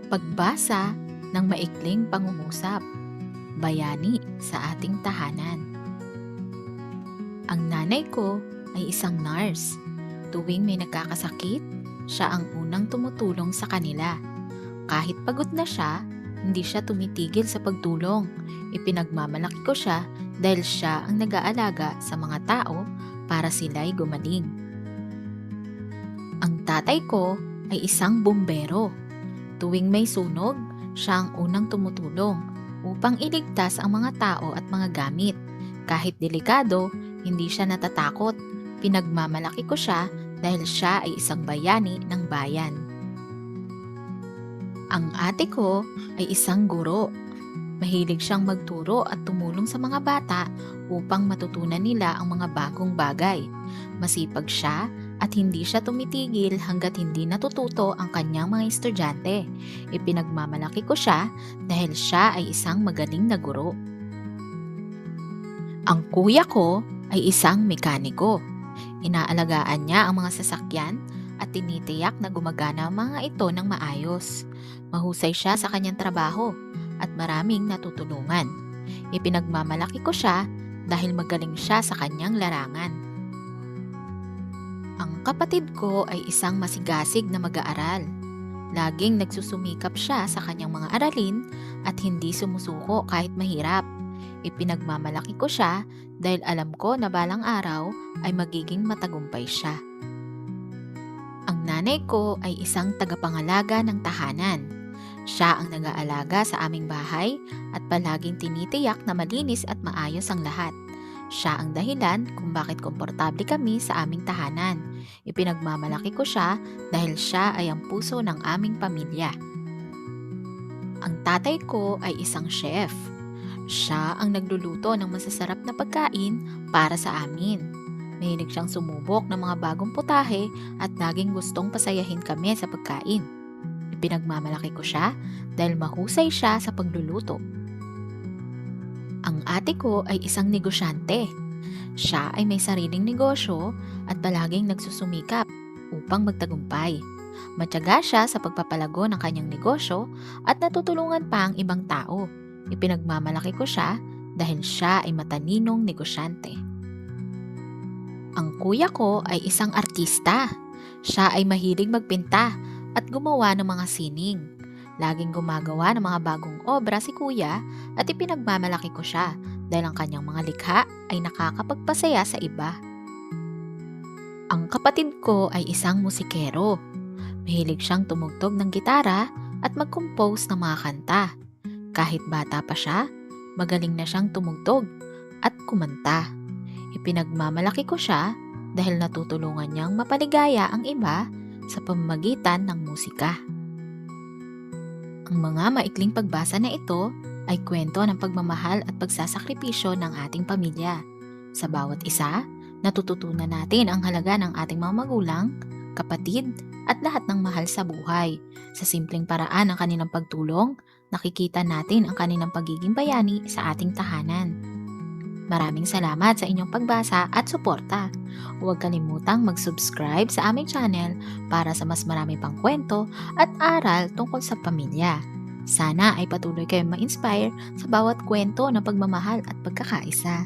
Pagbasa ng maikling pangungusap, bayani sa ating tahanan. Ang nanay ko ay isang nurse. Tuwing may nagkakasakit, siya ang unang tumutulong sa kanila. Kahit pagod na siya, hindi siya tumitigil sa pagtulong. Ipinagmamalaki ko siya dahil siya ang nag-aalaga sa mga tao para sila'y gumaling. Ang tatay ko ay isang bumbero. Tuwing may sunog, siya ang unang tumutulong upang iligtas ang mga tao at mga gamit. Kahit delikado, hindi siya natatakot. Pinagmamalaki ko siya dahil siya ay isang bayani ng bayan. Ang ate ko ay isang guro. Mahilig siyang magturo at tumulong sa mga bata upang matutunan nila ang mga bagong bagay. Masipag siya at hindi siya tumitigil hanggat hindi natututo ang kanyang mga estudyante. Ipinagmamalaki ko siya dahil siya ay isang magaling na guro. Ang kuya ko ay isang mekaniko. Inaalagaan niya ang mga sasakyan at tinitiyak na gumagana ang mga ito ng maayos. Mahusay siya sa kanyang trabaho at maraming natutulungan. Ipinagmamalaki ko siya dahil magaling siya sa kanyang larangan. Ang kapatid ko ay isang masigasig na mag-aaral. Laging nagsusumikap siya sa kanyang mga aralin at hindi sumusuko kahit mahirap. Ipinagmamalaki ko siya dahil alam ko na balang araw ay magiging matagumpay siya. Ang nanay ko ay isang tagapangalaga ng tahanan. Siya ang nag-aalaga sa aming bahay at palaging tinitiyak na malinis at maayos ang lahat. Siya ang dahilan kung bakit komportable kami sa aming tahanan. Ipinagmamalaki ko siya dahil siya ay ang puso ng aming pamilya. Ang tatay ko ay isang chef. Siya ang nagluluto ng masasarap na pagkain para sa amin. Mahilig siyang sumubok ng mga bagong putahe at laging gustong pasayahin kami sa pagkain. Ipinagmamalaki ko siya dahil mahusay siya sa pagluluto. Ang ate ko ay isang negosyante. Siya ay may sariling negosyo at palaging nagsusumikap upang magtagumpay. Matyaga siya sa pagpapalago ng kanyang negosyo at natutulungan pa ang ibang tao. Ipinagmamalaki ko siya dahil siya ay matalinong negosyante. Ang kuya ko ay isang artista. Siya ay mahilig magpinta at gumawa ng mga sining. Laging gumagawa ng mga bagong obra si kuya at ipinagmamalaki ko siya dahil ang kanyang mga likha ay nakakapagpasaya sa iba. Ang kapatid ko ay isang musikero. Mahilig siyang tumugtog ng gitara at mag-compose ng mga kanta. Kahit bata pa siya, magaling na siyang tumugtog at kumanta. Ipinagmamalaki ko siya dahil natutulungan niyang mapaligaya ang iba sa pamamagitan ng musika. Ang mga maikling pagbasa na ito ay kwento ng pagmamahal at pagsasakripisyo ng ating pamilya. Sa bawat isa, natututunan natin ang halaga ng ating mga magulang, kapatid, at lahat ng mahal sa buhay. Sa simpleng paraan ng kanilang pagtulong, nakikita natin ang kanilang pagiging bayani sa ating tahanan. Maraming salamat sa inyong pagbasa at suporta. Huwag kalimutang mag-subscribe sa aming channel para sa mas marami pang kwento at aral tungkol sa pamilya. Sana ay patuloy kayong ma-inspire sa bawat kwento ng pagmamahal at pagkakaisa.